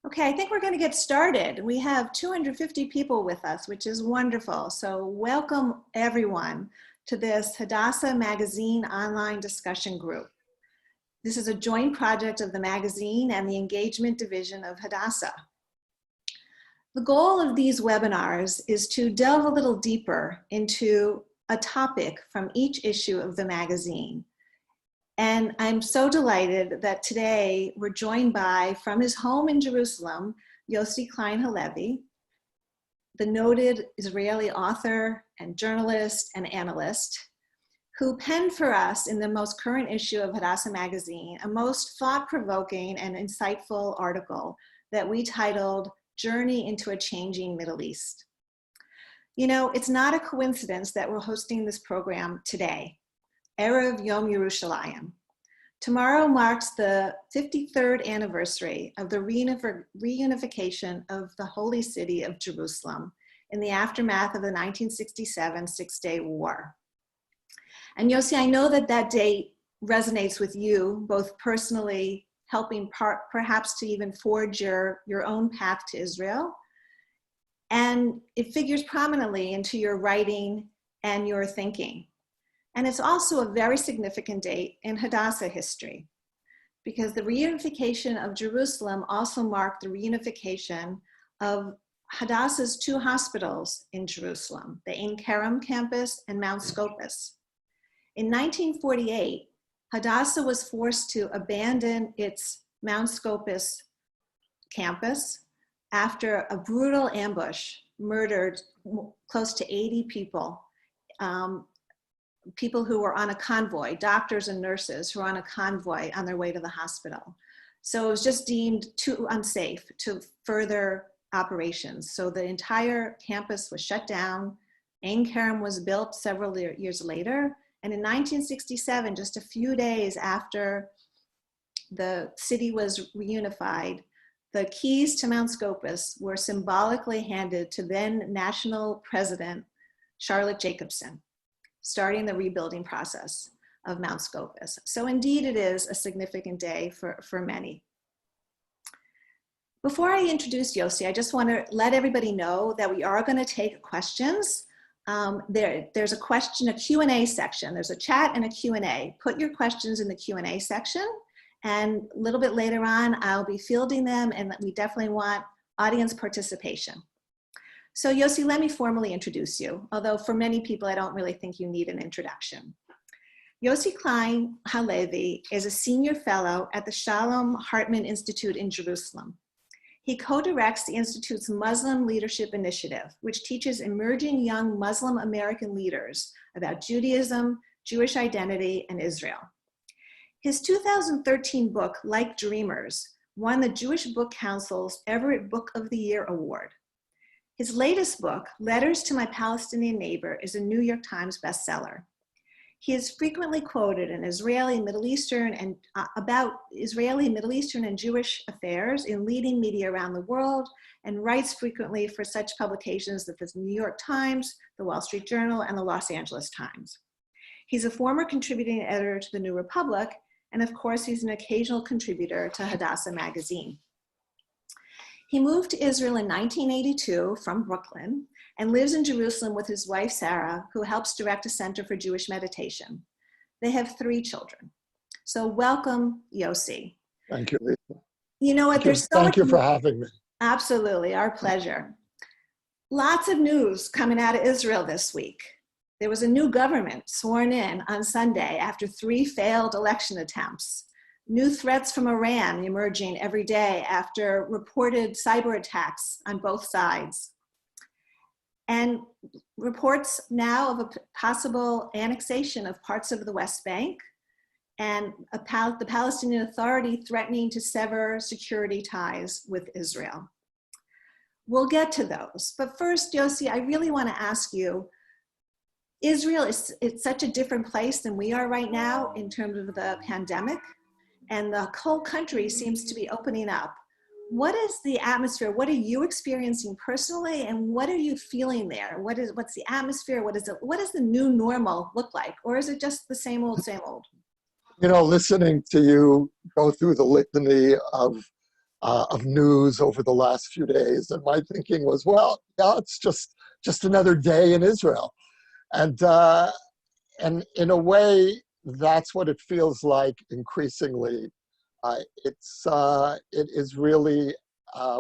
Okay, I think we're going to get started. We have 250 people with us, which is wonderful. So welcome everyone to this Hadassah Magazine online discussion group. This is a joint project of the magazine and the engagement division of Hadassah. The goal of these webinars is to delve a little deeper into a topic from each issue of the magazine. And I'm so delighted that today we're joined by, from his home in Jerusalem, Yossi Klein Halevi, the noted Israeli author and journalist and analyst, who penned for us in the most current issue of Hadassah magazine, a most thought-provoking and insightful article that we titled, Journey into a Changing Middle East. You know, it's not a coincidence that we're hosting this program today, Erev Yom Yerushalayim. Tomorrow marks the 53rd anniversary of the reunification of the holy city of Jerusalem in the aftermath of the 1967 Six-Day War. And Yossi, I know that that date resonates with you, both personally, helping perhaps to even forge your own path to Israel. And it figures prominently into your writing and your thinking. And it's also a very significant date in Hadassah history, because the reunification of Jerusalem also marked the reunification of Hadassah's two hospitals in Jerusalem, the Ein Kerem campus and Mount Scopus. In 1948, Hadassah was forced to abandon its Mount Scopus campus after a brutal ambush murdered close to 80 people. People who were on a convoy, doctors and nurses who were on a convoy on their way to the hospital. So it was just deemed too unsafe to further operations. So the entire campus was shut down. Ein Kerem was built several years later. And in 1967, just a few days after the city was reunified, the keys to Mount Scopus were symbolically handed to then National President Charlotte Jacobson, starting the rebuilding process of Mount Scopus. So indeed it is a significant day for many. Before I introduce Yossi, I just want to let everybody know that we are going to take questions. There's a Q&A section. There's a chat and a Q&A. Put your questions in the Q&A section, and a little bit later on, I'll be fielding them, and we definitely want audience participation. So Yossi, let me formally introduce you, although for many people, I don't really think you need an introduction. Yossi Klein Halevi is a senior fellow at the Shalom Hartman Institute in Jerusalem. He co-directs the Institute's Muslim Leadership Initiative, which teaches emerging young Muslim American leaders about Judaism, Jewish identity, and Israel. His 2013 book, Like Dreamers, won the Jewish Book Council's Everett Book of the Year Award. His latest book, Letters to My Palestinian Neighbor, is a New York Times bestseller. He is frequently quoted in about Israeli, Middle Eastern, and Jewish affairs in leading media around the world, and writes frequently for such publications as the New York Times, the Wall Street Journal, and the Los Angeles Times. He's a former contributing editor to the New Republic, and of course, he's an occasional contributor to Hadassah magazine. He moved to Israel in 1982 from Brooklyn and lives in Jerusalem with his wife, Sarah, who helps direct a center for Jewish meditation. They have 3 children. So welcome, Yossi. Thank you, Lisa. You know what, Thank you for having me. Absolutely, our pleasure. Lots of news coming out of Israel this week. There was a new government sworn in on Sunday after 3 failed election attempts. New threats from Iran emerging every day after reported cyber attacks on both sides. And reports now of a possible annexation of parts of the West Bank, and the Palestinian Authority threatening to sever security ties with Israel. We'll get to those. But first, Yossi, I really want to ask you, Israel is such a different place than we are right now in terms of the pandemic. And the whole country seems to be opening up. What is the atmosphere? What are you experiencing personally, and what are you feeling there? What's the atmosphere? What does the new normal look like? Or is it just the same old, same old? You know, listening to you go through the litany of of news over the last few days. And my thinking was, well, yeah, it's just another day in Israel. And in a way, that's what it feels like increasingly. It is really,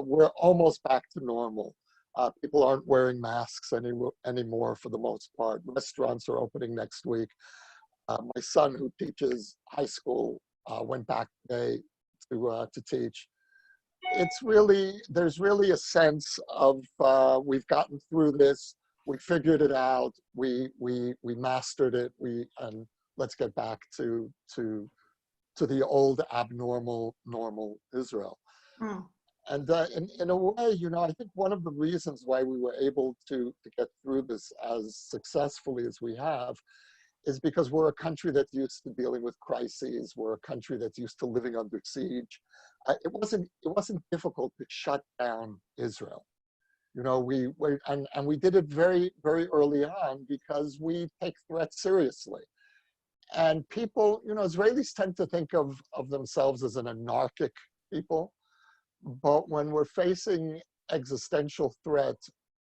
we're almost back to normal. People aren't wearing masks anymore for the most part. Restaurants are opening next week. My son, who teaches high school, went back today to teach. There's really a sense of we've gotten through this, we figured it out, we mastered it, and let's get back to the old abnormal normal Israel. Mm. And in a way, I think one of the reasons why we were able to get through this as successfully as we have is because we're a country that's used to dealing with crises. We're a country that's used to living under siege. It wasn't difficult to shut down Israel. We did it very, very early on because we take threats seriously. And people, Israelis tend to think of themselves as an anarchic people. But when we're facing existential threat,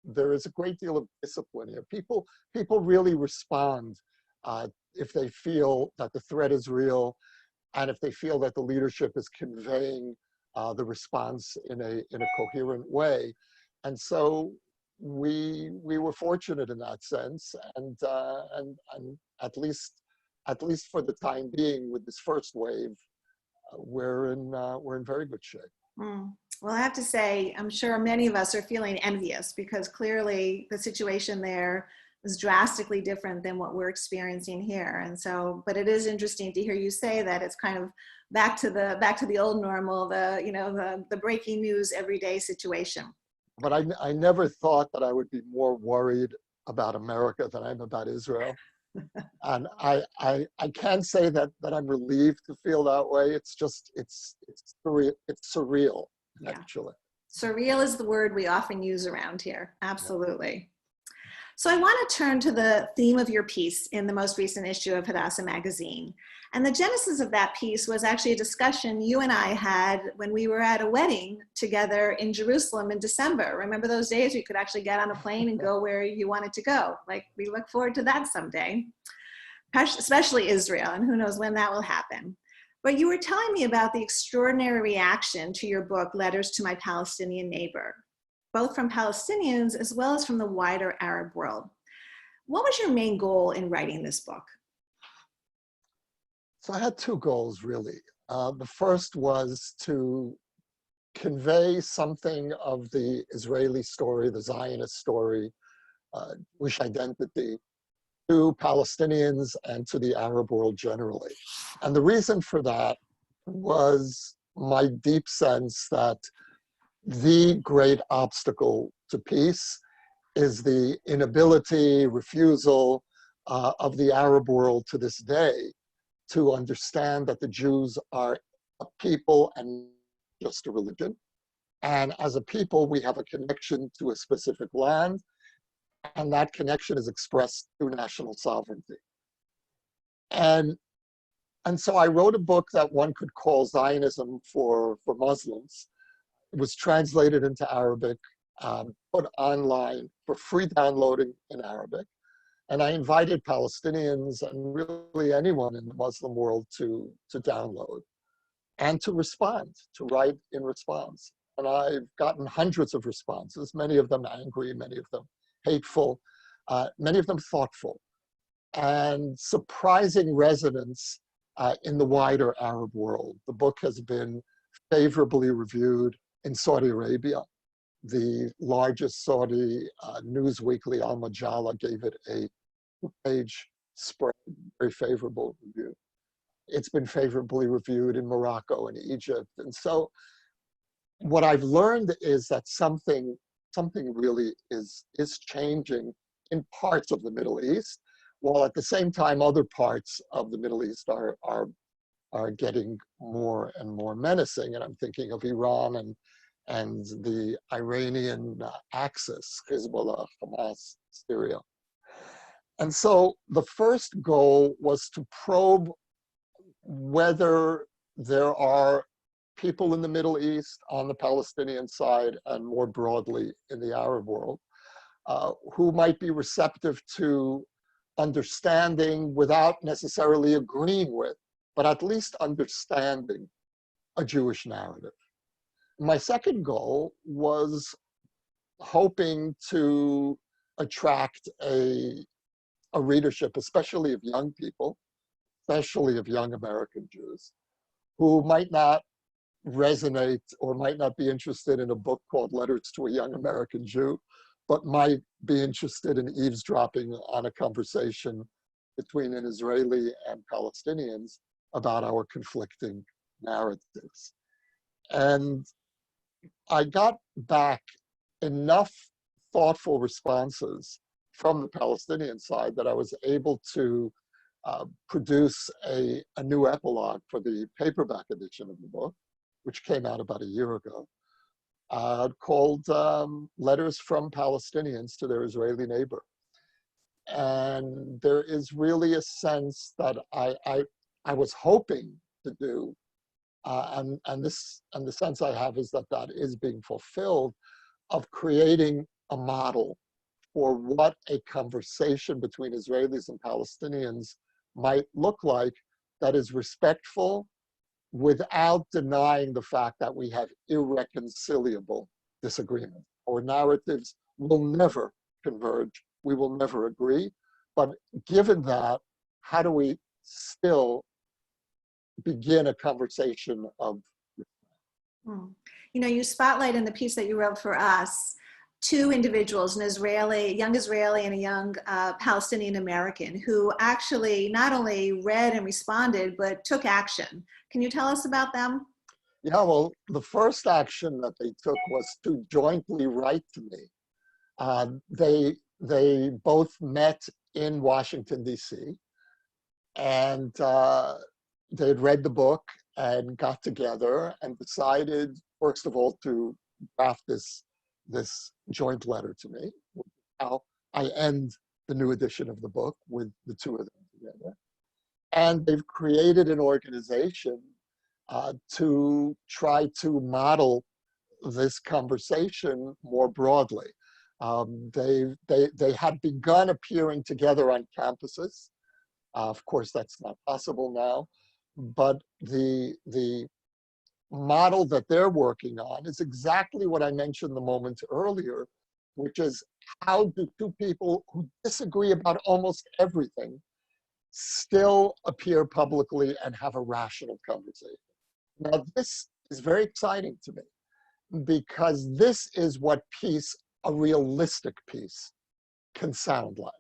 there is a great deal of discipline here. People really respond if they feel that the threat is real, and if they feel that the leadership is conveying the response in a coherent way. And so we were fortunate in that sense, and at least for the time being, with this first wave, we're in very good shape. Mm. Well, I have to say, I'm sure many of us are feeling envious because clearly the situation there is drastically different than what we're experiencing here. And so, but it is interesting to hear you say that it's kind of back to the old normal, the breaking news everyday situation. But I never thought that I would be more worried about America than I'm about Israel. And I can't say that I'm relieved to feel that way. It's surreal. It's surreal, actually. Surreal is the word we often use around here. Absolutely. Yeah. So I want to turn to the theme of your piece in the most recent issue of Hadassah magazine. And the genesis of that piece was actually a discussion you and I had when we were at a wedding together in Jerusalem in December. Remember those days we could actually get on a plane and go where you wanted to go? Like, we look forward to that someday, especially Israel, and who knows when that will happen. But you were telling me about the extraordinary reaction to your book, Letters to My Palestinian Neighbor, both from Palestinians as well as from the wider Arab world. What was your main goal in writing this book? So I had two goals, really. The first was to convey something of the Israeli story, the Zionist story, Jewish identity, to Palestinians and to the Arab world generally. And the reason for that was my deep sense that the great obstacle to peace is the inability, refusal of the Arab world to this day to understand that the Jews are a people and just a religion. And as a people, we have a connection to a specific land, and that connection is expressed through national sovereignty. And so I wrote a book that one could call Zionism for Muslims. It was translated into Arabic, put online for free downloading in Arabic. And I invited Palestinians and really anyone in the Muslim world to download and to respond, to write in response. And I've gotten hundreds of responses, many of them angry, many of them hateful, many of them thoughtful, and surprising resonance in the wider Arab world. The book has been favorably reviewed in Saudi Arabia. The largest Saudi news weekly, Al Majalla, gave it a two-page spread, very favorable review. It's been favorably reviewed in Morocco and Egypt. And so what I've learned is that something really is changing in parts of the Middle East, while at the same time other parts of the Middle East are getting more and more menacing. And I'm thinking of Iran and the Iranian axis, Hezbollah, Hamas, Syria. And so the first goal was to probe whether there are people in the Middle East, on the Palestinian side, and more broadly in the Arab world, who might be receptive to understanding without necessarily agreeing with, but at least understanding a Jewish narrative. My second goal was hoping to attract a readership, especially of young people, especially of young American Jews, who might not resonate or might not be interested in a book called Letters to a Young American Jew, but might be interested in eavesdropping on a conversation between an Israeli and Palestinians about our conflicting narratives. And I got back enough thoughtful responses from the Palestinian side that I was able to produce a new epilogue for the paperback edition of the book, which came out about a year ago, called Letters from Palestinians to Their Israeli Neighbor. And there is really a sense that I was hoping to do, and the sense I have is that that is being fulfilled, of creating a model for what a conversation between Israelis and Palestinians might look like that is respectful without denying the fact that we have irreconcilable disagreements. Our narratives will never converge. We will never agree. But given that, how do we still begin a conversation of? You know, you spotlight in the piece that you wrote for us two individuals, an Israeli, young Israeli and a young Palestinian American, who actually not only read and responded, but took action. Can you tell us about them? Yeah, well, the first action that they took was to jointly write to me. They both met in Washington, D.C., and they had read the book and got together and decided, first of all, to draft this joint letter to me. How I end the new edition of the book with the two of them together. And they've created an organization to try to model this conversation more broadly. They had begun appearing together on campuses. Of course, that's not possible now. But the model that they're working on is exactly what I mentioned a moment earlier, which is how do two people who disagree about almost everything still appear publicly and have a rational conversation. Now, this is very exciting to me because this is what peace, a realistic peace, can sound like.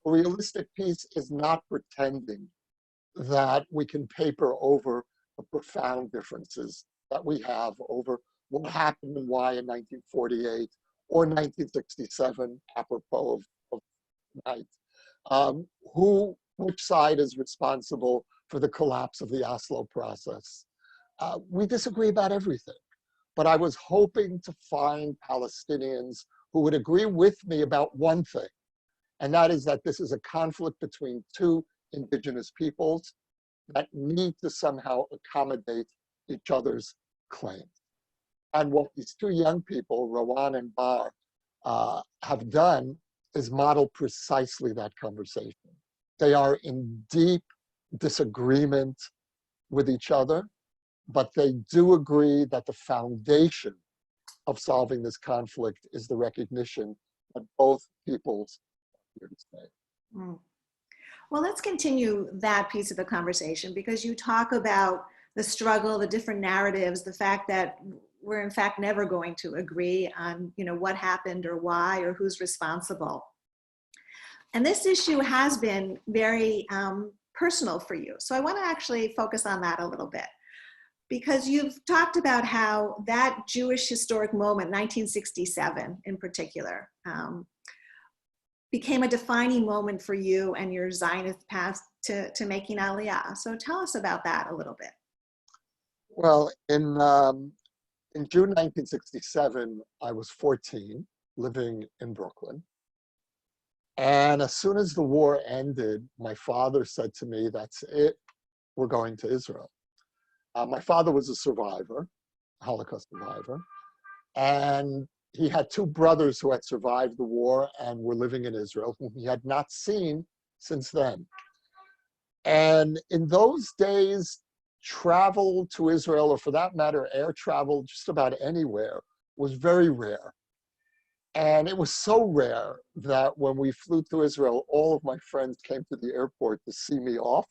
A realistic peace is not pretending that we can paper over the profound differences that we have over what happened and why in 1948 or 1967, apropos of night. Which side is responsible for the collapse of the Oslo process? We disagree about everything, but I was hoping to find Palestinians who would agree with me about one thing, and that is that this is a conflict between two indigenous peoples that need to somehow accommodate each other's claims. And what these two young people, Rowan and Bar, have done is model precisely that conversation. They are in deep disagreement with each other, but they do agree that the foundation of solving this conflict is the recognition that both peoples are here to stay. Well, let's continue that piece of the conversation because you talk about the struggle, the different narratives, the fact that we're in fact never going to agree on, you know, what happened or why or who's responsible. And this issue has been very personal for you. So I want to actually focus on that a little bit because you've talked about how that Jewish historic moment, 1967 in particular, became a defining moment for you and your Zionist path to making Aliyah. So tell us about that a little bit. Well, in June 1967, I was 14, living in Brooklyn. And as soon as the war ended, my father said to me, "That's it, we're going to Israel." My father was a survivor. Holocaust survivor. And he had two brothers who had survived the war and were living in Israel, whom he had not seen since then. And in those days, travel to Israel, or for that matter, air travel just about anywhere, was very rare. And it was so rare that when we flew to Israel, all of my friends came to the airport to see me off.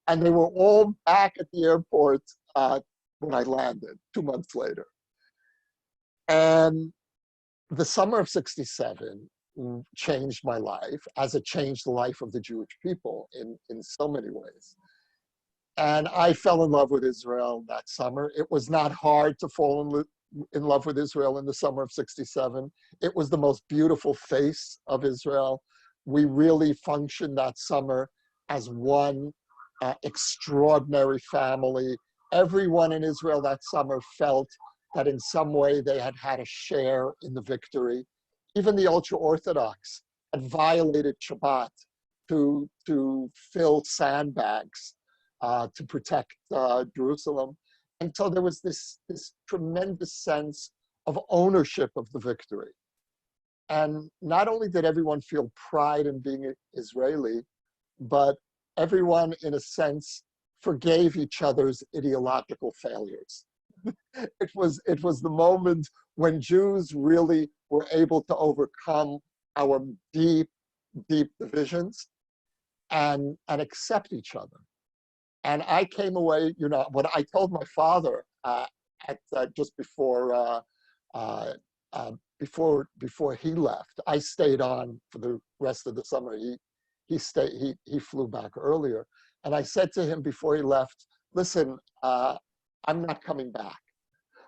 And they were all back at the airport when I landed 2 months later. And the summer of '67 changed my life, as it changed the life of the Jewish people in so many ways. And I fell in love with Israel that summer. It was not hard to fall in love with Israel in the summer of '67. It was the most beautiful face of Israel. We really functioned that summer as one extraordinary family. Everyone in Israel that summer felt that in some way they had had a share in the victory. Even the ultra-Orthodox had violated Shabbat to fill sandbags to protect Jerusalem. And so there was this tremendous sense of ownership of the victory. And not only did everyone feel pride in being Israeli, but everyone, in a sense, forgave each other's ideological failures. It was the moment when Jews really were able to overcome our deep, deep divisions and accept each other. And I came away, what I told my father just before he left. I stayed on for the rest of the summer. He flew back earlier, and I said to him before he left, "Listen, I'm not coming back.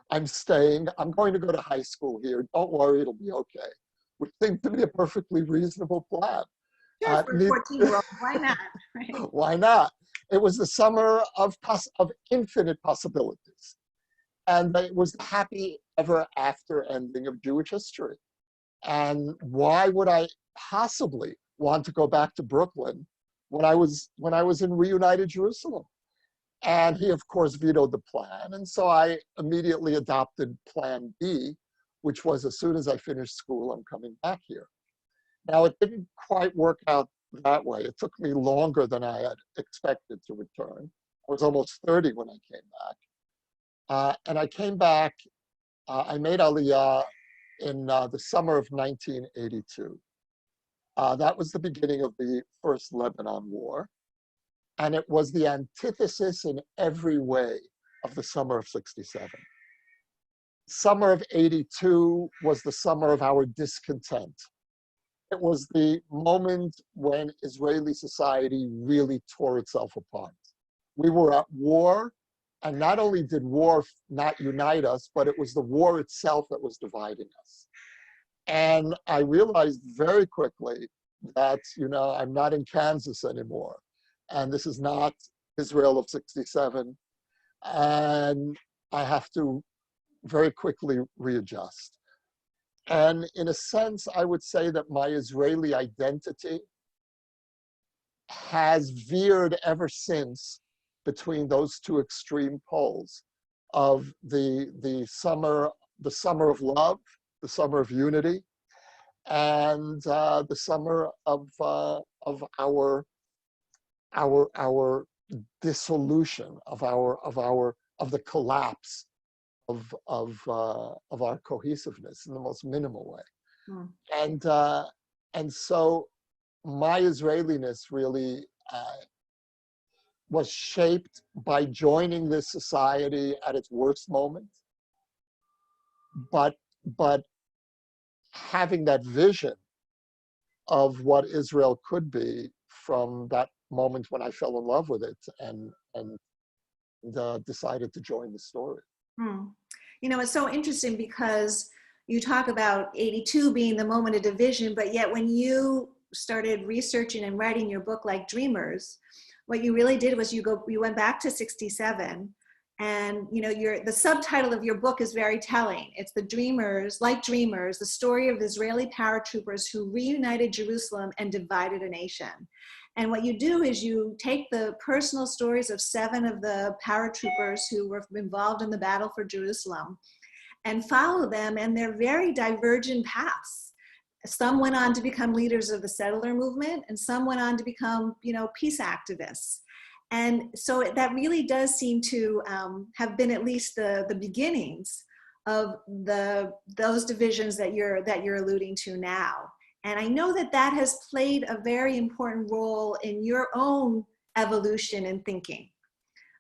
I'm staying. I'm going to go to high school here. Don't worry, it'll be okay." Which seemed to be a perfectly reasonable plan. Sure, for a 14-year-old, why not? Right? Why not? It was the summer of infinite possibilities. And it was the happy ever after ending of Jewish history. And why would I possibly want to go back to Brooklyn when I was in reunited Jerusalem? And he, of course, vetoed the plan. And so I immediately adopted Plan B, which was, as soon as I finished school, I'm coming back here. Now, it didn't quite work out that way. It took me longer than I had expected to return. I was almost 30 when I came back. And I came back, I made Aliyah in the summer of 1982. That was the beginning of the First Lebanon War. And it was the antithesis in every way of the summer of '67. Summer of '82 was the summer of our discontent. It was the moment when Israeli society really tore itself apart. We were at war, and not only did war not unite us, but it was the war itself that was dividing us. And I realized very quickly that, I'm not in Kansas anymore. And this is not Israel of '67. And I have to very quickly readjust. And in a sense, I would say that my Israeli identity has veered ever since between those two extreme poles of the summer of love, the summer of unity, and the summer of our dissolution, of the collapse of our cohesiveness in the most minimal way. And so my Israeliness really was shaped by joining this society at its worst moment, but having that vision of what Israel could be from that moment when I fell in love with it and decided to join the story. It's so interesting because you talk about '82 being the moment of division, but yet when you started researching and writing your book, Like Dreamers, what you really did was you went back to '67, and the subtitle of your book is very telling. It's Like Dreamers, the story of Israeli paratroopers who reunited Jerusalem and divided a nation. And what you do is you take the personal stories of 7 of the paratroopers who were involved in the battle for Jerusalem and follow them and their very divergent paths. Some went on to become leaders of the settler movement, and some went on to become, peace activists. And so that really does seem to have been at least the beginnings of those divisions that you're alluding to now. And I know that that has played a very important role in your own evolution and thinking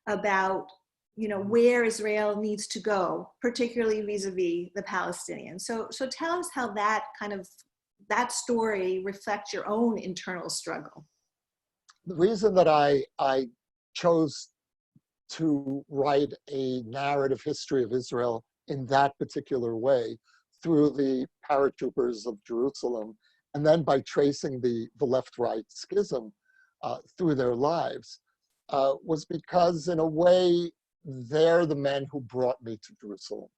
about, where Israel needs to go, particularly vis-a-vis the Palestinians. So tell us how that story reflects your own internal struggle. The reason that I chose to write a narrative history of Israel in that particular way through the paratroopers of Jerusalem, and then by tracing the left-right schism through their lives, was because in a way, they're the men who brought me to Jerusalem.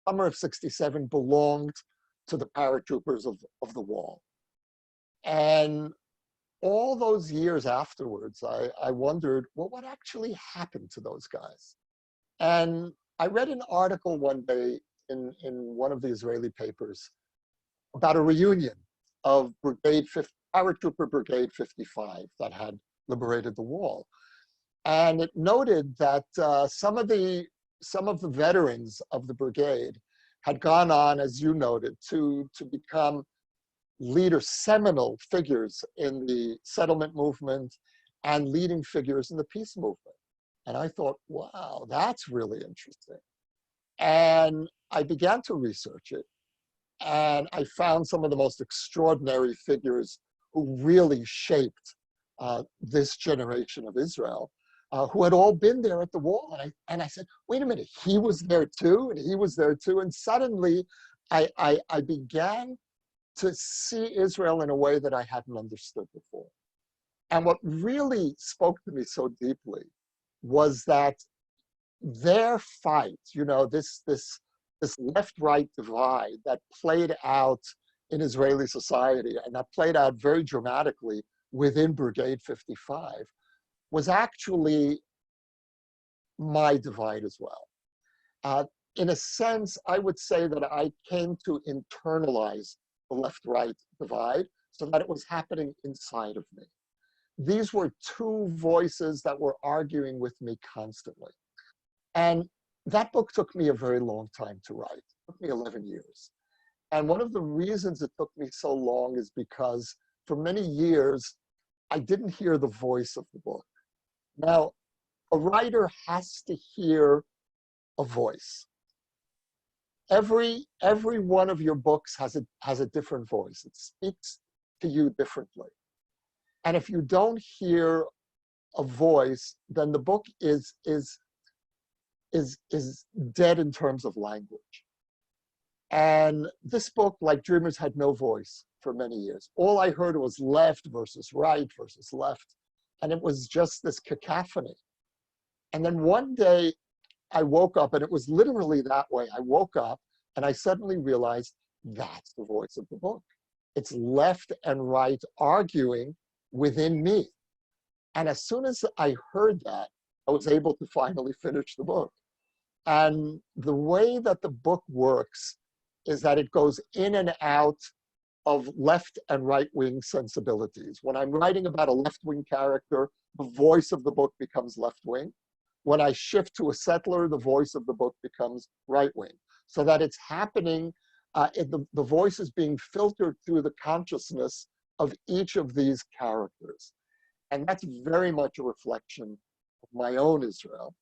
Summer of '67 belonged to the paratroopers of the wall. And all those years afterwards, I wondered, well, what actually happened to those guys? And I read an article one day in one of the Israeli papers about a reunion of Paratrooper Brigade 55 that had liberated the wall. And it noted that some of the veterans of the brigade had gone on, as you noted, to become seminal figures in the settlement movement and leading figures in the peace movement. And I thought, wow, that's really interesting. And I began to research it. And I found some of the most extraordinary figures who really shaped this generation of Israel, who had all been there at the wall. And I said, wait a minute, he was there too, and he was there too. And suddenly I began to see Israel in a way that I hadn't understood before. And what really spoke to me so deeply was that their fight, this left-right divide that played out in Israeli society and that played out very dramatically within Brigade 55, was actually my divide as well. In a sense, I would say that I came to internalize the left-right divide so that it was happening inside of me. These were 2 voices that were arguing with me constantly. And that book took me a very long time to write. It took me 11 years. And one of the reasons it took me so long is because for many years, I didn't hear the voice of the book. Now, a writer has to hear a voice. Every one of your books has a different voice. It speaks to you differently. And if you don't hear a voice, then the book is dead in terms of language. And this book, like Dreamers, had no voice for many years. All I heard was left versus right versus left. And it was just this cacophony. And then one day I woke up, and it was literally that way. I woke up and I suddenly realized that's the voice of the book. It's left and right arguing within me. And as soon as I heard that, I was able to finally finish the book. And the way that the book works is that it goes in and out of left and right-wing sensibilities. When I'm writing about a left-wing character, the voice of the book becomes left-wing. When I shift to a settler, the voice of the book becomes right-wing. So that it's happening, the voice is being filtered through the consciousness of each of these characters. And that's very much a reflection of my own Israel,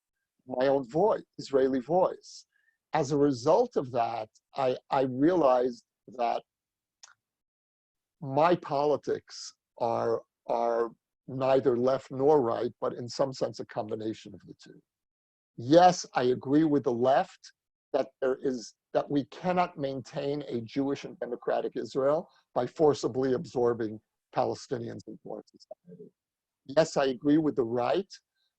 my own voice, Israeli voice. As a result of that, I realized that my politics are neither left nor right, but in some sense a combination of the 2. Yes, I agree with the left that that we cannot maintain a Jewish and democratic Israel by forcibly absorbing Palestinians into our society. Yes, I agree with the right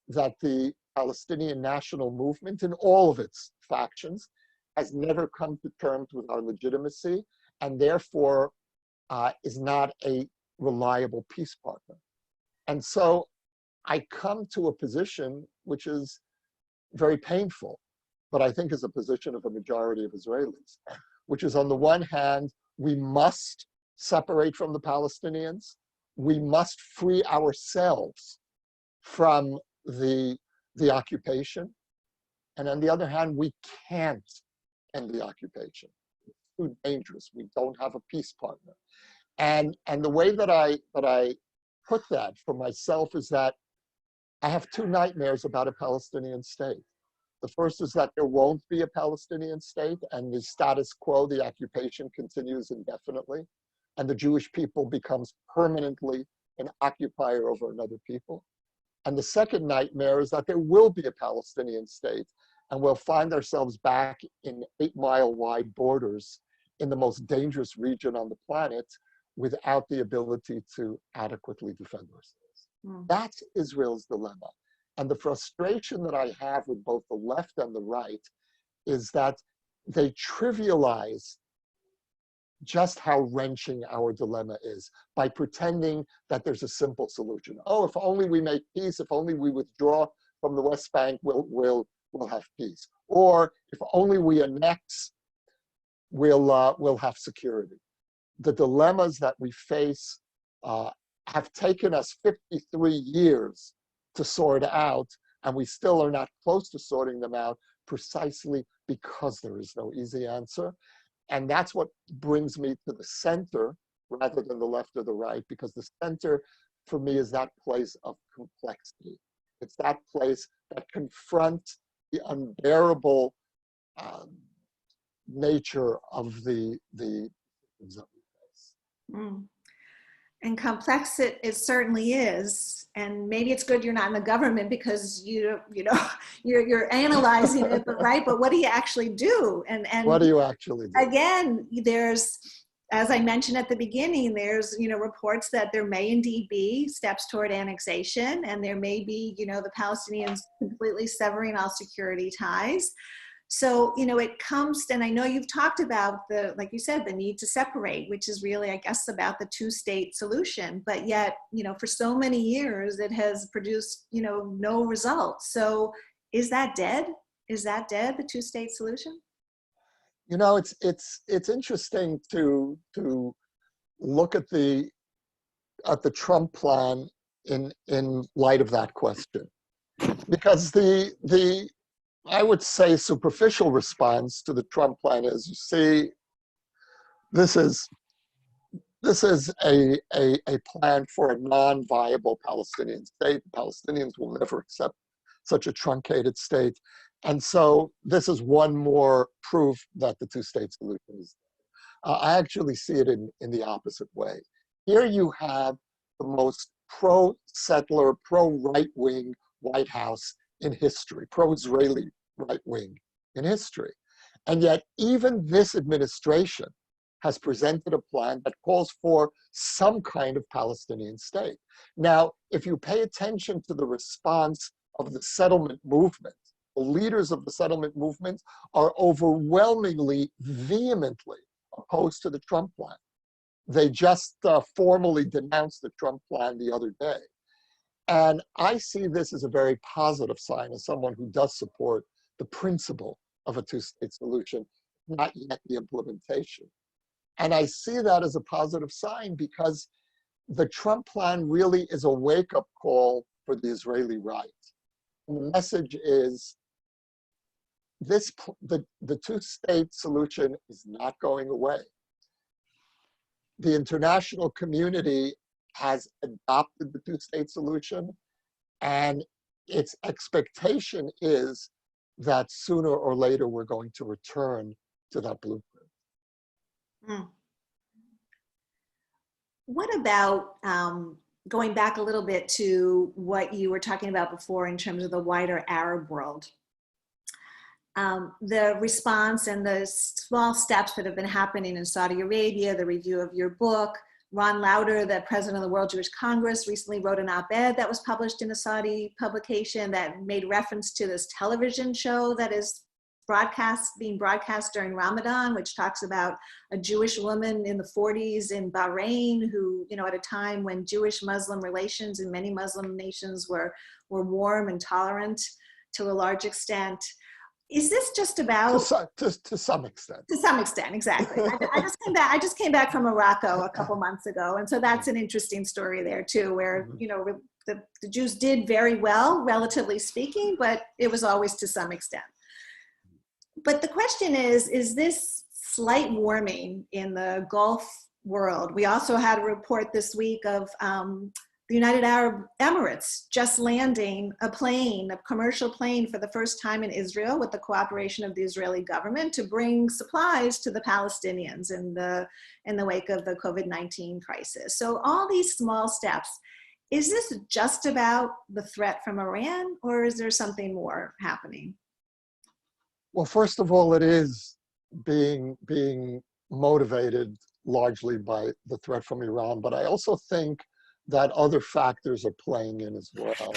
that the Palestinian national movement in all of its factions has never come to terms with our legitimacy and therefore is not a reliable peace partner. And so I come to a position which is very painful, but I think is a position of a majority of Israelis, which is, on the one hand, we must separate from the Palestinians. We must free ourselves from the occupation. And on the other hand, we can't end the occupation. It's too dangerous. We don't have a peace partner. And the way that I put that for myself is that I have two nightmares about a Palestinian state. The first is that there won't be a Palestinian state, and the status quo, the occupation, continues indefinitely, and the Jewish people becomes permanently an occupier over another people. And the second nightmare is that there will be a Palestinian state, and we'll find ourselves back in 8-mile wide borders in the most dangerous region on the planet without the ability to adequately defend ourselves. That's Israel's dilemma. And the frustration that I have with both the left and the right is that they trivialize just how wrenching our dilemma is by pretending that there's a simple solution. Oh, if only we make peace, if only we withdraw from the West Bank, we'll have peace. Or if only we annex, we'll have security. The dilemmas that we face have taken us 53 years to sort out, and we still are not close to sorting them out, precisely because there is no easy answer. And that's what brings me to the center rather than the left or the right, because the center for me is that place of complexity. It's that place that confronts the unbearable nature of the things that we face. Mm. And complex it certainly is. And maybe it's good you're not in the government, because you're analyzing it, but right, but what do you actually do? And what do you actually do? Again, there's, as I mentioned at the beginning, there's, reports that there may indeed be steps toward annexation, and there may be, the Palestinians completely severing all security ties. So, it comes, and I know you've talked about like you said, the need to separate, which is really, I guess, about the two-state solution. But yet, for so many years, it has produced, no results. So is that dead? Is that dead, the two-state solution? It's interesting to look at the Trump plan in light of that question, because the I would say superficial response to the Trump plan is, you see, this is a plan for a non-viable Palestinian state. The Palestinians will never accept such a truncated state. And so this is one more proof that the two-state solution is. I actually see it in the opposite way. Here you have the most pro-settler, pro-right-wing White House in history, pro-Israeli right wing in history. And yet even this administration has presented a plan that calls for some kind of Palestinian state. Now, if you pay attention to the response of the settlement movement, the leaders of the settlement movement are overwhelmingly, vehemently opposed to the Trump plan. They just formally denounced the Trump plan the other day. And I see this as a very positive sign, as someone who does support the principle of a two-state solution, not yet the implementation. And I see that as a positive sign, because the Trump plan really is a wake-up call for the Israeli right. And the message is, the two-state solution is not going away. The international community has adopted the two-state solution, and its expectation is that sooner or later we're going to return to that blueprint. Mm. What about going back a little bit to what you were talking about before in terms of the wider Arab world? The response and the small steps that have been happening in Saudi Arabia, the review of your book. Ron Lauder, the president of the World Jewish Congress, recently wrote an op-ed that was published in a Saudi publication that made reference to this television show that is being broadcast during Ramadan, which talks about a Jewish woman in the 40s in Bahrain who, you know, at a time when Jewish-Muslim relations in many Muslim nations were warm and tolerant to a large extent. Is this just about to some extent? To some extent, exactly. I just came back from Morocco a couple months ago, and so that's an interesting story there too, where you know the Jews did very well, relatively speaking, but it was always to some extent. But the question is this slight warming in the Gulf world? We also had a report this week of the United Arab Emirates just landing a commercial plane for the first time in Israel with the cooperation of the Israeli government to bring supplies to the Palestinians in the wake of the COVID-19 crisis. So all these small steps, is this just about the threat from Iran, or is there something more happening? Well, first of all, it is being motivated largely by the threat from Iran, but I also think that other factors are playing in as well.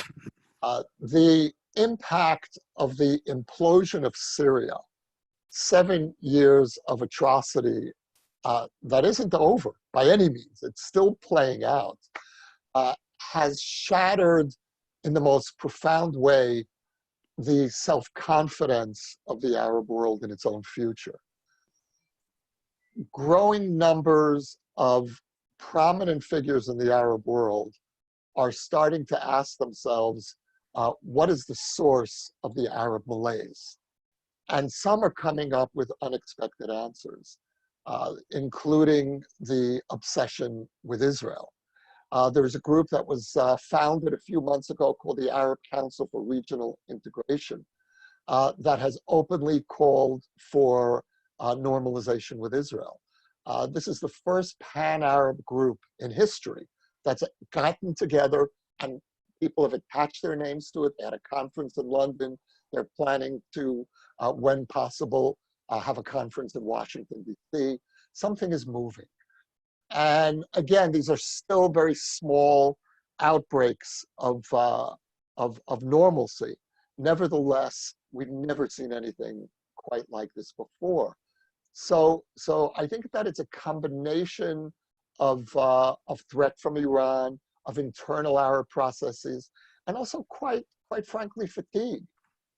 The impact of the implosion of Syria, 7 years of atrocity that isn't over by any means, it's still playing out, has shattered in the most profound way the self-confidence of the Arab world in its own future. Growing numbers of prominent figures in the Arab world are starting to ask themselves, what is the source of the Arab malaise? And some are coming up with unexpected answers, including the obsession with Israel. There was a group that was founded a few months ago called the Arab Council for Regional Integration that has openly called for normalization with Israel. This is the first pan-Arab group in history that's gotten together, and people have attached their names to it. They had a conference in London. They're planning to, when possible, have a conference in Washington, D.C. Something is moving. And again, these are still very small outbreaks of normalcy. Nevertheless, we've never seen anything quite like this before. So I think that it's a combination of threat from Iran, of internal Arab processes, and also quite frankly, fatigue.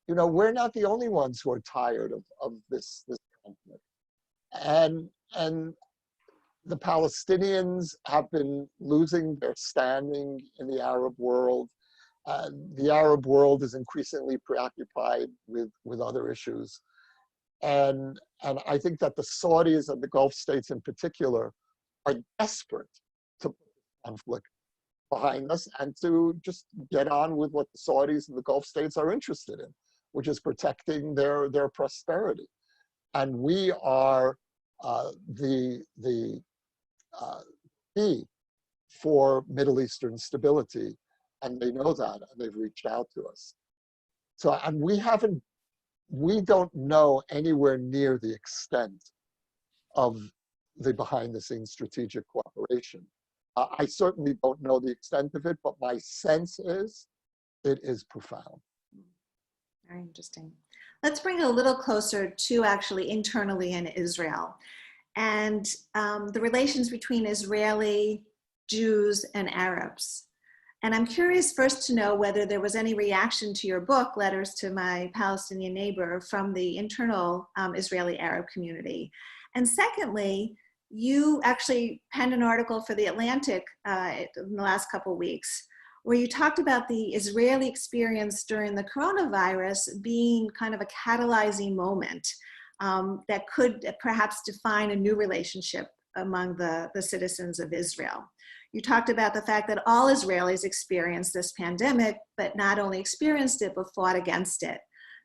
You know, we're not the only ones who are tired of this conflict. And the Palestinians have been losing their standing in the Arab world. The Arab world is increasingly preoccupied with other issues. And I think that the Saudis and the Gulf states in particular are desperate to put the conflict behind us and to just get on with what the Saudis and the Gulf states are interested in, which is protecting their prosperity. And we are the key for Middle Eastern stability, and they know that, and they've reached out to us. So, and we don't know anywhere near the extent of the behind-the-scenes strategic cooperation. I certainly don't know the extent of it, but my sense is it is profound. Very interesting. Let's bring it a little closer to actually internally in Israel and the relations between Israeli Jews and Arabs. And I'm curious first to know whether there was any reaction to your book, Letters to My Palestinian Neighbor, from the internal Israeli Arab community. And secondly, you actually penned an article for The Atlantic in the last couple of weeks, where you talked about the Israeli experience during the coronavirus being kind of a catalyzing moment that could perhaps define a new relationship among the citizens of Israel. You talked about the fact that all Israelis experienced this pandemic, but not only experienced it, but fought against it.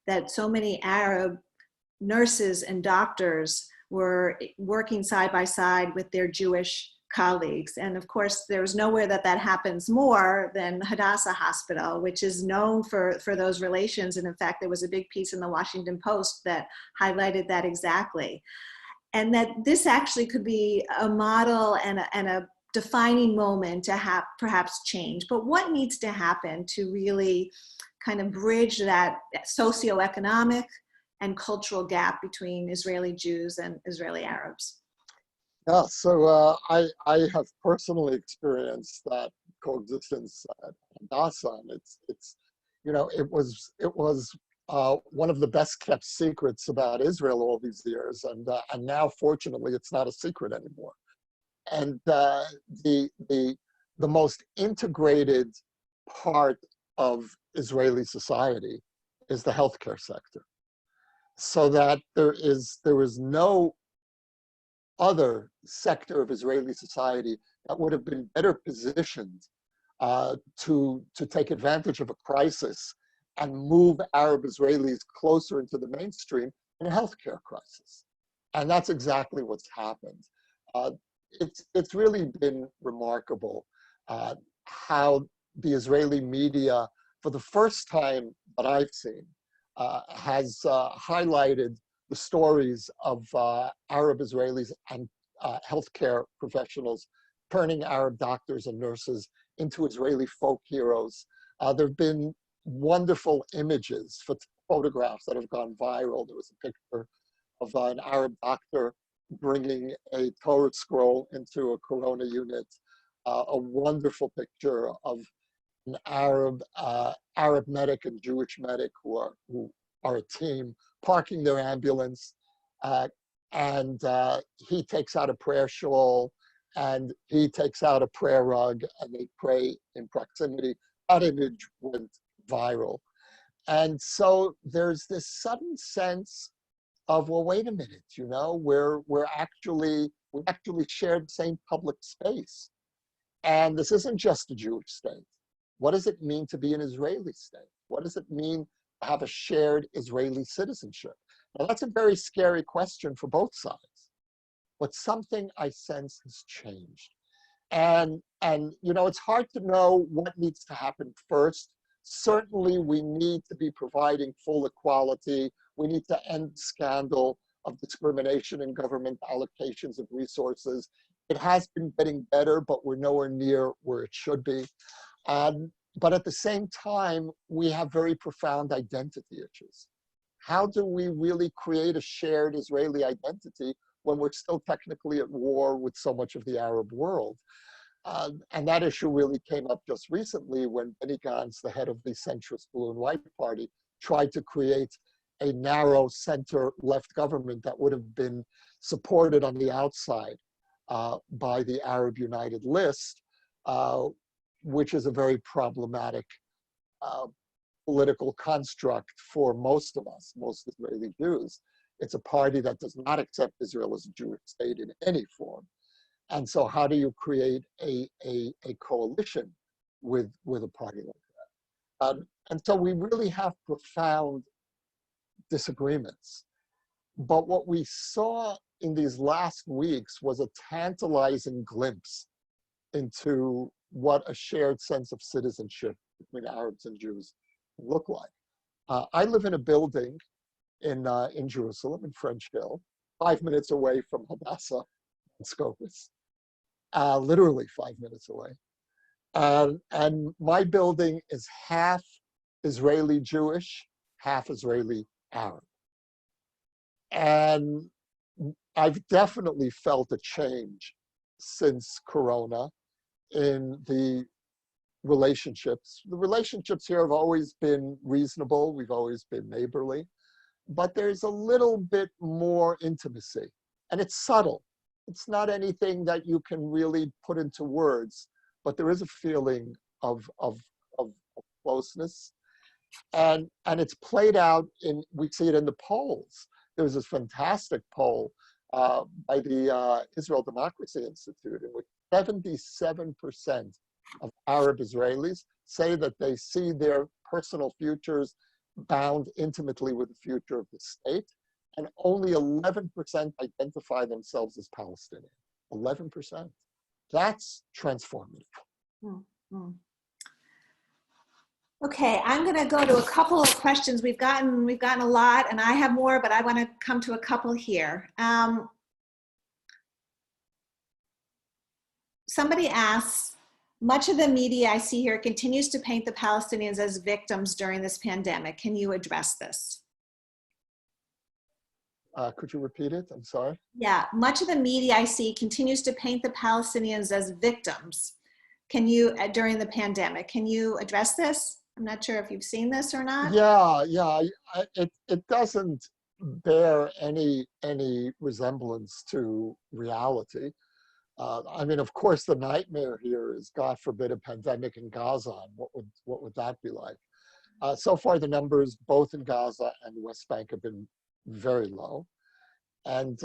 That so many Arab nurses and doctors were working side by side with their Jewish colleagues. And of course, there's nowhere that happens more than Hadassah Hospital, which is known for those relations. And in fact, there was a big piece in the Washington Post that highlighted that exactly. And that this actually could be a model and a defining moment to have perhaps change. But what needs to happen to really kind of bridge that socioeconomic and cultural gap between Israeli Jews and Israeli Arabs? Yeah, so I have personally experienced that coexistence at Hadassah, and it's you know it was one of the best kept secrets about Israel all these years, and now fortunately it's not a secret anymore. And the most integrated part of Israeli society is the healthcare sector, so that there is no other sector of Israeli society that would have been better positioned to take advantage of a crisis and move Arab Israelis closer into the mainstream in a healthcare crisis. And that's exactly what's happened. Uh, it's really been remarkable how the Israeli media, for the first time that I've seen, has highlighted the stories of Arab Israelis and healthcare professionals turning Arab doctors and nurses into Israeli folk heroes. There have been wonderful images, photographs that have gone viral. There was a picture of an Arab doctor bringing a Torah scroll into a corona unit, a wonderful picture of an Arab medic and Jewish medic who are a team parking their ambulance, and he takes out a prayer shawl and he takes out a prayer rug and they pray in proximity. That image went viral. And so there's this sudden sense of, well, wait a minute, you know, we actually share the same public space. And this isn't just a Jewish state. What does it mean to be an Israeli state? What does it mean to have a shared Israeli citizenship? Now, that's a very scary question for both sides. But something I sense has changed. And you know, it's hard to know what needs to happen first. Certainly, we need to be providing full equality. We need to end the scandal of discrimination in government allocations of resources. It has been getting better, but we're nowhere near where it should be. But at the same time, we have very profound identity issues. How do we really create a shared Israeli identity when we're still technically at war with so much of the Arab world? And that issue really came up just recently when Benny Gantz, the head of the centrist Blue and White Party, tried to create a narrow center-left government that would have been supported on the outside by the Arab United List, which is a very problematic political construct for most of us, most Israeli Jews. It's a party that does not accept Israel as a Jewish state in any form. And so how do you create a coalition with a party like that? And so we really have profound disagreements. But what we saw in these last weeks was a tantalizing glimpse into what a shared sense of citizenship between Arabs and Jews look like. I live in a building in Jerusalem, in French Hill, 5 minutes away from Hadassah and Scopus, literally 5 minutes away. And my building is half Israeli Jewish, half Israeli Arab. And I've definitely felt a change since Corona in the relationships. The relationships here have always been reasonable. We've always been neighborly, but there's a little bit more intimacy, and it's subtle. It's not anything that you can really put into words, but there is a feeling of closeness, and it's played out we see it in the polls. There was this fantastic poll by the Israel Democracy Institute in which 77% of Arab Israelis say that they see their personal futures bound intimately with the future of the state, and only 11% identify themselves as Palestinian. 11%. That's transformative. Mm-hmm. Okay, I'm going to go to a couple of questions. We've gotten a lot, and I have more, but I want to come to a couple here. Somebody asks, much of the media I see here continues to paint the Palestinians as victims during this pandemic. Can you address this? Could you repeat it? I'm sorry. Yeah, much of the media I see continues to paint the Palestinians as victims. Can you, during the pandemic, can you address this? I'm not sure if you've seen this or not. Yeah, yeah. It doesn't bear any resemblance to reality. I mean, of course, the nightmare here is, God forbid, a pandemic in Gaza. And what would that be like? So far, the numbers both in Gaza and the West Bank have been very low, and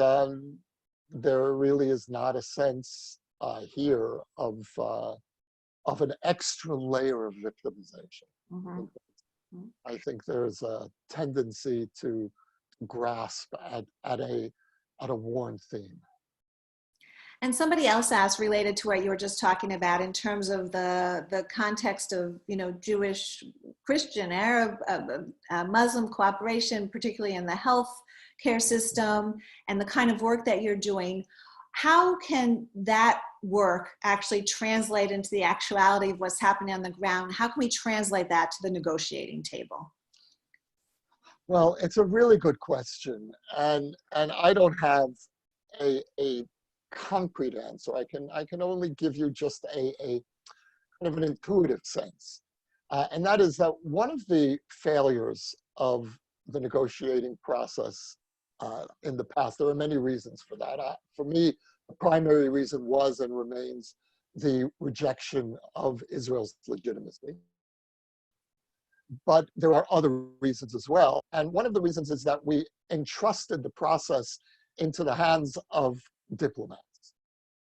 there really is not a sense here of an extra layer of victimization. Mhm. I think there's a tendency to grasp at a worn theme. And somebody else asked, related to what you were just talking about, in terms of the context of, you know, Jewish, Christian, Arab, Muslim cooperation, particularly in the health care system, and the kind of work that you're doing. How can that work actually translate into the actuality of what's happening on the ground? How can we translate that to the negotiating table? Well, it's a really good question, and I don't have a concrete answer. I can only give you just a kind of an intuitive sense, and that is that one of the failures of the negotiating process in the past, there are many reasons for that. For me, the primary reason was and remains the rejection of Israel's legitimacy. But there are other reasons as well. And one of the reasons is that we entrusted the process into the hands of diplomats.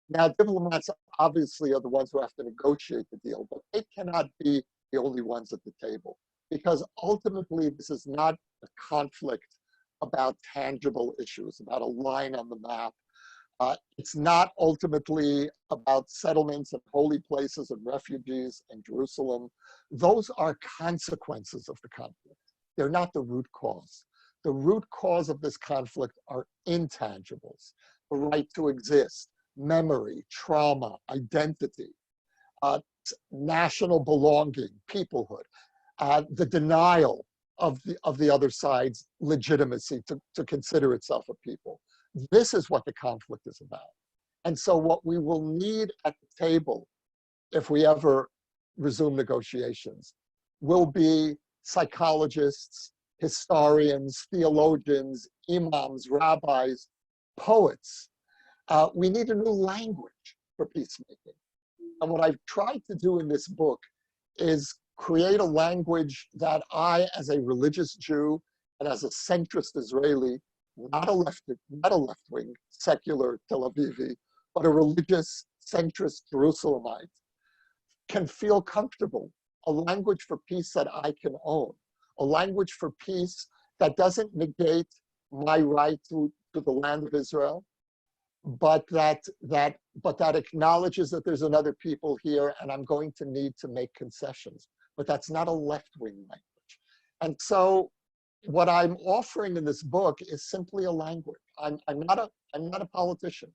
Now, diplomats obviously are the ones who have to negotiate the deal, but they cannot be the only ones at the table, because ultimately this is not a conflict about tangible issues, about a line on the map. It's not ultimately about settlements and holy places and refugees and Jerusalem. Those are consequences of the conflict. They're not the root cause. The root cause of this conflict are intangibles: the right to exist, memory, trauma, identity, national belonging, peoplehood, the denial of the other side's legitimacy to consider itself a people. This is what the conflict is about. And so what we will need at the table, if we ever resume negotiations, will be psychologists, historians, theologians, imams, rabbis, poets. We need a new language for peacemaking. And what I've tried to do in this book is create a language that I, as a religious Jew and as a centrist Israeli, not a left-wing secular Tel Avivi, but a religious centrist Jerusalemite, can feel comfortable. A language for peace that I can own. A language for peace that doesn't negate my right to the land of Israel, but that acknowledges that there's another people here and I'm going to need to make concessions. But that's not a left-wing language. And so what I'm offering in this book is simply a language. I'm not a politician.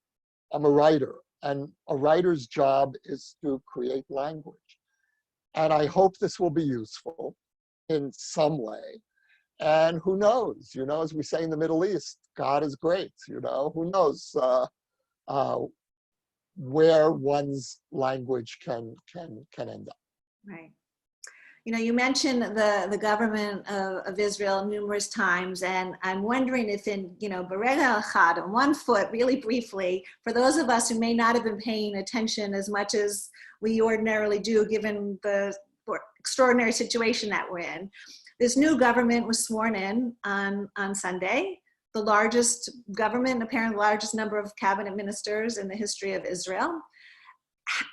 I'm a writer, and a writer's job is to create language. And I hope this will be useful in some way. And who knows? You know, as we say in the Middle East, God is great. You know, who knows where one's language can end up. Right. You know, you mentioned the government of Israel numerous times, and I'm wondering if in, you know, Berega Echad, on one foot, really briefly, for those of us who may not have been paying attention as much as we ordinarily do, given the extraordinary situation that we're in, this new government was sworn in on Sunday, the largest government, apparently the largest number of cabinet ministers in the history of Israel.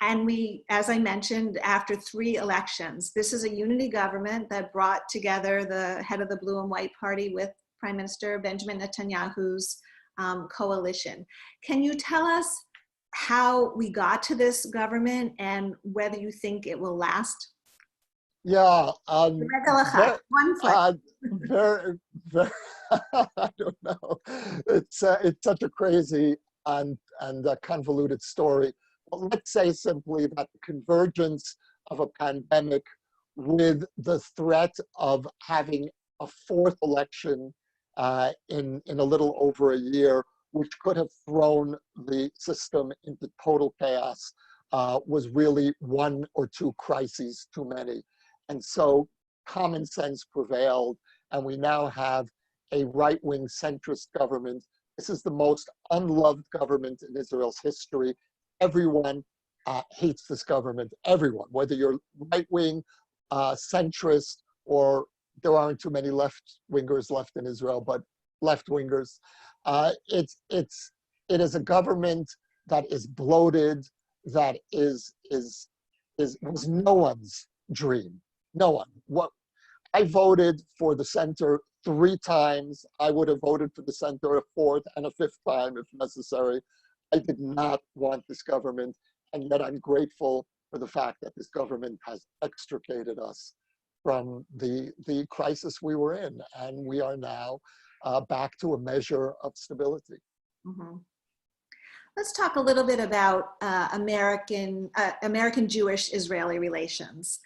And we, as I mentioned, after 3 elections, this is a unity government that brought together the head of the Blue and White Party with Prime Minister Benjamin Netanyahu's coalition. Can you tell us how we got to this government and whether you think it will last? Yeah, One foot. very, I don't know. It's such a crazy and convoluted story. But let's say simply that the convergence of a pandemic with the threat of having a 4th election in a little over a year, which could have thrown the system into total chaos, was really one or two crises too many. And so common sense prevailed, and we now have a right-wing centrist government. This is the most unloved government in Israel's history. Everyone hates this government, everyone, whether you're right-wing, centrist, or there aren't too many left-wingers left in Israel, but left-wingers. It is a government that is bloated, that was no one's dream. No one. What I voted for the center 3 times. I would have voted for the center a 4th and a 5th time if necessary. I did not want this government, and yet I'm grateful for the fact that this government has extricated us from the crisis we were in, and we are now back to a measure of stability. Mm-hmm. Let's talk a little bit about American Jewish-Israeli relations.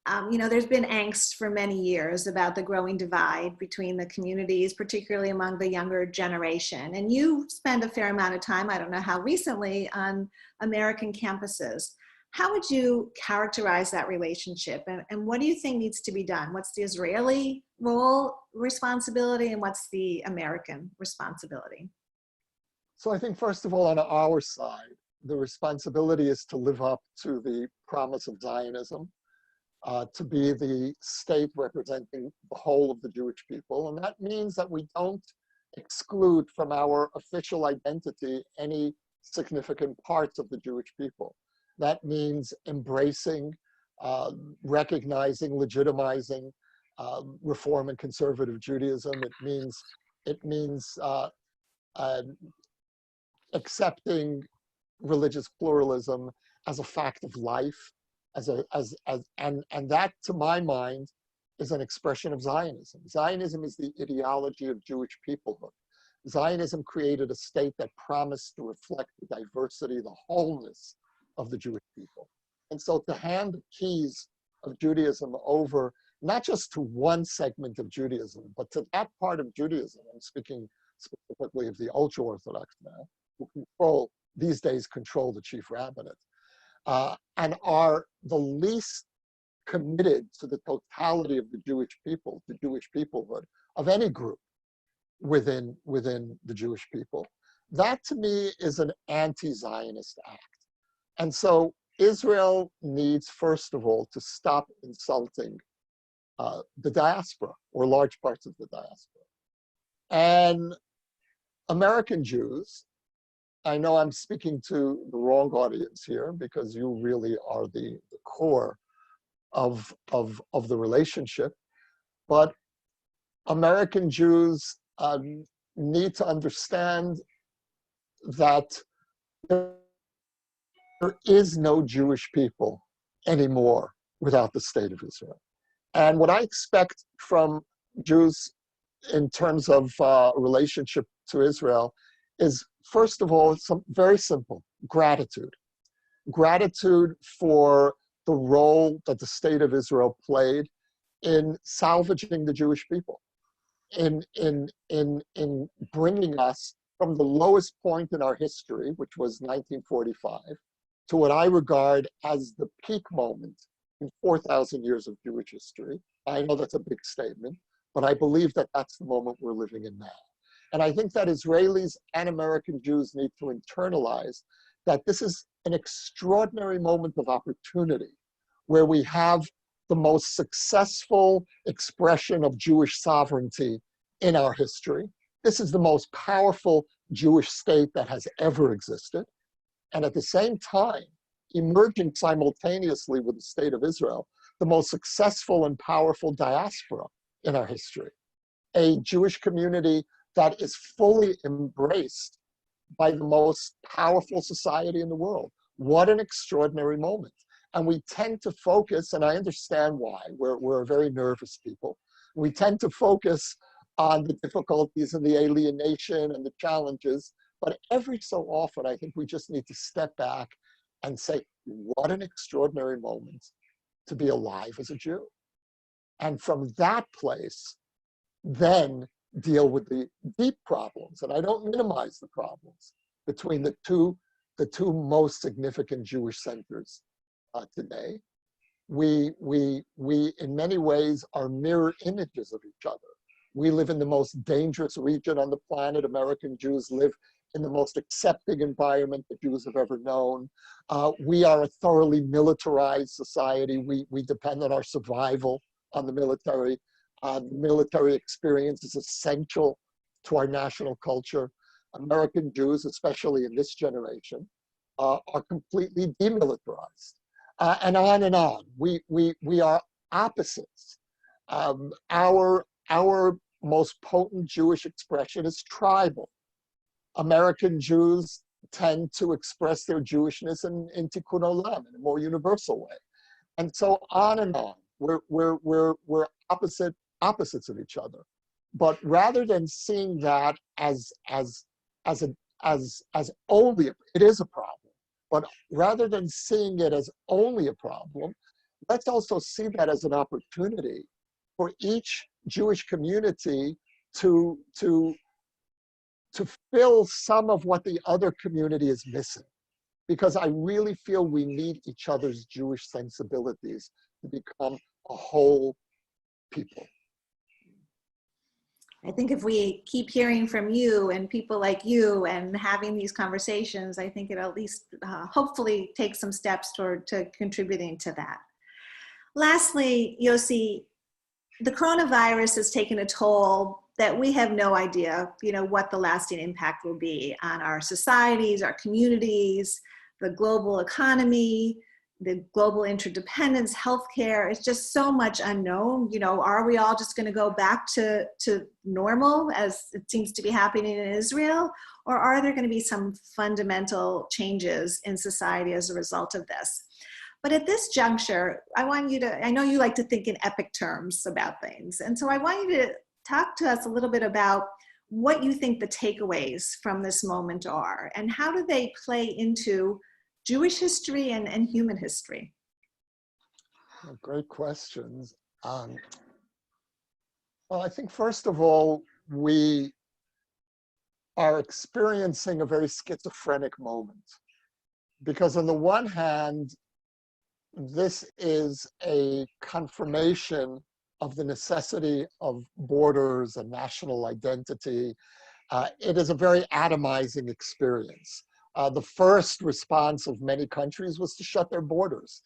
There's been angst for many years about the growing divide between the communities, particularly among the younger generation. And you spend a fair amount of time, I don't know how recently, on American campuses. How would you characterize that relationship? And what do you think needs to be done? What's the Israeli responsibility, and what's the American responsibility? So I think, first of all, on our side, the responsibility is to live up to the promise of Zionism, to be the state representing the whole of the Jewish people. And that means that we don't exclude from our official identity any significant parts of the Jewish people. That means embracing, recognizing, legitimizing Reform and conservative Judaism. It means accepting religious pluralism as a fact of life, and that, to my mind, is an expression of Zionism. Zionism is the ideology of Jewish peoplehood. Zionism created a state that promised to reflect the diversity, the wholeness of the Jewish people. And so to hand the keys of Judaism over, not just to one segment of Judaism, but to that part of Judaism, I'm speaking specifically of the ultra-Orthodox now, who these days control the chief rabbinate, and are the least committed to the totality of the Jewish people, the Jewish peoplehood of any group within the Jewish people. That, to me, is an anti-Zionist act. And so Israel needs, first of all, to stop insulting the diaspora, or large parts of the diaspora. And American Jews, I know I'm speaking to the wrong audience here, because you really are the core of the relationship, but American Jews need to understand that there is no Jewish people anymore without the state of Israel. And what I expect from Jews in terms of relationship to Israel is, first of all, very simple: gratitude. Gratitude for the role that the state of Israel played in salvaging the Jewish people, in bringing us from the lowest point in our history, which was 1945, to what I regard as the peak moment in 4,000 years of Jewish history. I know that's a big statement, but I believe that that's the moment we're living in now. And I think that Israelis and American Jews need to internalize that this is an extraordinary moment of opportunity, where we have the most successful expression of Jewish sovereignty in our history. This is the most powerful Jewish state that has ever existed. And at the same time, emerging simultaneously with the state of Israel, the most successful and powerful diaspora in our history. A Jewish community that is fully embraced by the most powerful society in the world. What an extraordinary moment. And we tend to focus, and I understand why, we're a very nervous people. We tend to focus on the difficulties and the alienation and the challenges, but every so often, I think we just need to step back and say, what an extraordinary moment to be alive as a Jew. And from that place, then deal with the deep problems. And I don't minimize the problems between the two most significant Jewish centers today. We in many ways are mirror images of each other. We live in the most dangerous region on the planet. American Jews live in the most accepting environment that Jews have ever known. We are a thoroughly militarized society. We depend on our survival on the military. The military experience is essential to our national culture. American Jews, especially in this generation, are completely demilitarized. And on and on. We are opposites. Our most potent Jewish expression is tribal. American Jews tend to express their Jewishness in Tikkun Olam in a more universal way, and so on and on. We're opposites of each other, but rather than seeing that as only it is a problem, but rather than seeing it as only a problem, let's also see that as an opportunity for each Jewish community to fill some of what the other community is missing. Because I really feel we need each other's Jewish sensibilities to become a whole people. I think if we keep hearing from you and people like you and having these conversations, I think it'll at least hopefully take some steps toward contributing to that. Lastly, Yossi, the coronavirus has taken a toll that we have no idea, what the lasting impact will be on our societies, our communities, the global economy, the global interdependence, healthcare. It's just so much unknown. Are we all just going to go back to normal as it seems to be happening in Israel? Or are there going to be some fundamental changes in society as a result of this? But at this juncture, I know you like to think in epic terms about things. And so I want you to talk to us a little bit about what you think the takeaways from this moment are, and how do they play into Jewish history and human history? Great questions. Well, I think first of all, we are experiencing a very schizophrenic moment. Because on the one hand, this is a confirmation of the necessity of borders and national identity. It is a very atomizing experience. The first response of many countries was to shut their borders.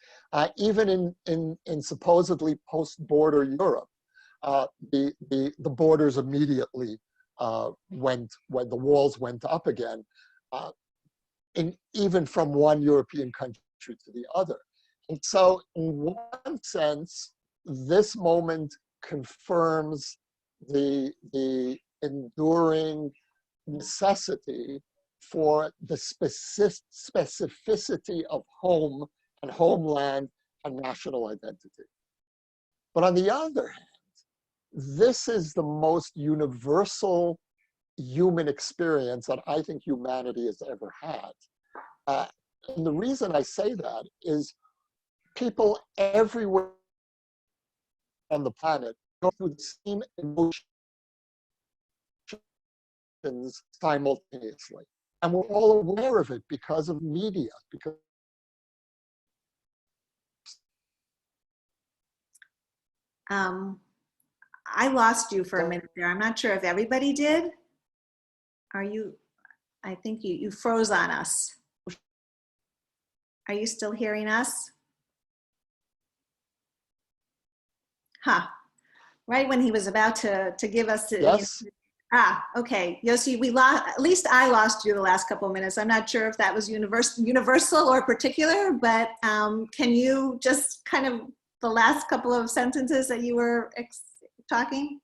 Even in supposedly post-border Europe, the borders immediately when the walls went up again, even from one European country to the other. And so in one sense, this moment confirms the enduring necessity for the specificity of home and homeland and national identity. But on the other hand, this is the most universal human experience that I think humanity has ever had. And the reason I say that is people everywhere on the planet go through the same emotions simultaneously. And we're all aware of it because of media. I lost you for a minute there. I'm not sure if everybody did. I think you froze on us. Are you still hearing us? Right when he was about to give us the, yes. Okay, Yossi, at least I lost you the last couple of minutes. I'm not sure if that was universal or particular, but can you just kind of the last couple of sentences that you were talking?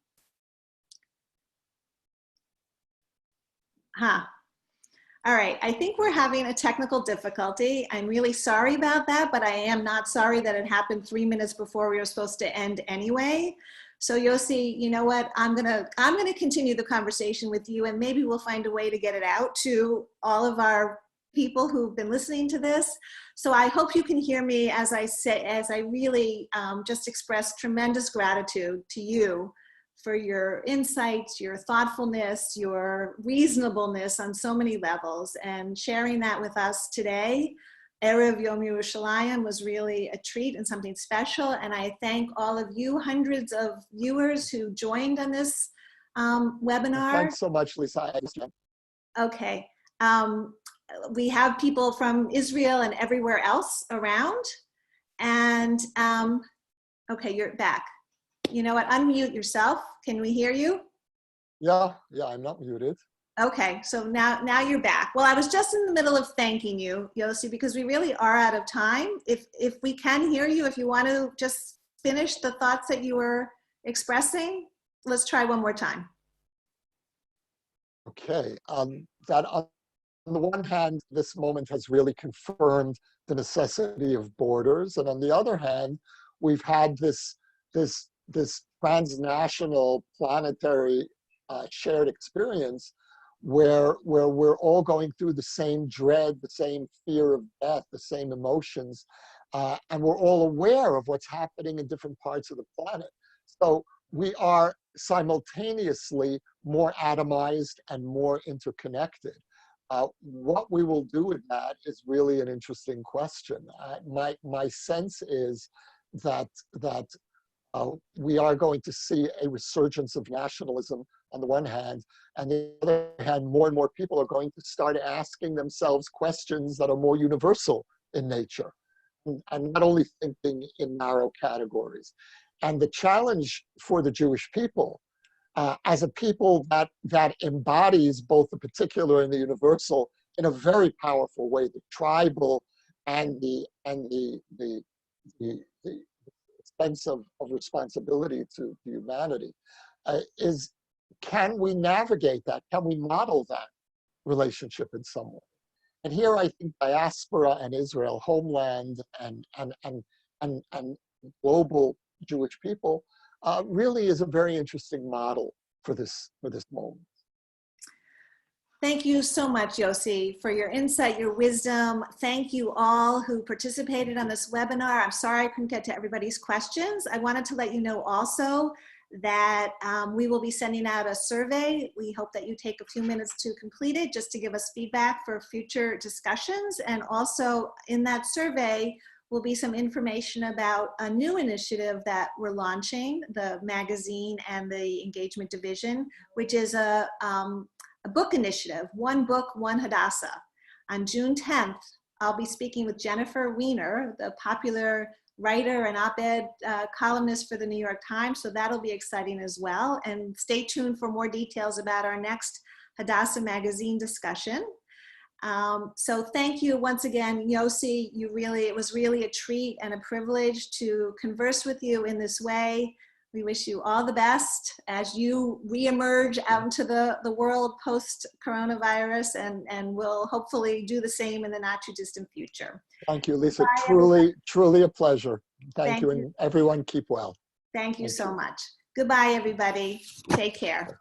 All right, I think we're having a technical difficulty. I'm really sorry about that, but I am not sorry that it happened 3 minutes before we were supposed to end anyway. So Yossi, you know what? I'm gonna continue the conversation with you, and maybe we'll find a way to get it out to all of our people who've been listening to this. So I hope you can hear me as I really just express tremendous gratitude to you for your insights, your thoughtfulness, your reasonableness on so many levels, and sharing that with us today. Erev Yom Yerushalayim was really a treat and something special, and I thank all of you, hundreds of viewers who joined on this webinar. Thanks so much, Lisa. Okay. We have people from Israel and everywhere else around. And okay, you're back. You know what? Unmute yourself. Can we hear you? Yeah, I'm not muted. Okay, so now you're back. Well, I was just in the middle of thanking you, Yossi, because we really are out of time. If we can hear you, if you want to just finish the thoughts that you were expressing, let's try one more time. Okay, that on the one hand, this moment has really confirmed the necessity of borders, and on the other hand, we've had this transnational planetary shared experience where we're all going through the same dread, the same fear of death, the same emotions, and we're all aware of what's happening in different parts of the planet. So we are simultaneously more atomized and more interconnected. What we will do with that is really an interesting question. My sense is that we are going to see a resurgence of nationalism on the one hand, and on the other hand, more and more people are going to start asking themselves questions that are more universal in nature, and not only thinking in narrow categories. And the challenge for the Jewish people, as a people that embodies both the particular and the universal in a very powerful way, the tribal and the sense of responsibility to humanity, is, can we navigate that? Can we model that relationship in some way? And here I think diaspora and Israel, homeland and global Jewish people, really is a very interesting model for this moment. Thank you so much, Yossi, for your insight, your wisdom. Thank you all who participated on this webinar. I'm sorry I couldn't get to everybody's questions. I wanted to let you know also that we will be sending out a survey. We hope that you take a few minutes to complete it just to give us feedback for future discussions. And also in that survey will be some information about a new initiative that we're launching, the magazine and the engagement division, which is a book initiative, One Book, One Hadassah. On June 10th, I'll be speaking with Jennifer Weiner, the popular writer and op-ed columnist for the New York Times, so that'll be exciting as well. And stay tuned for more details about our next Hadassah magazine discussion. So thank you once again, Yossi. It was really a treat and a privilege to converse with you in this way. We wish you all the best as you reemerge out into the world post-coronavirus, and we'll hopefully do the same in the not too distant future. Thank you, Lisa. Bye, truly a pleasure. Thank you, you. and everyone keep well. Thank you so much. Goodbye, everybody. Take care.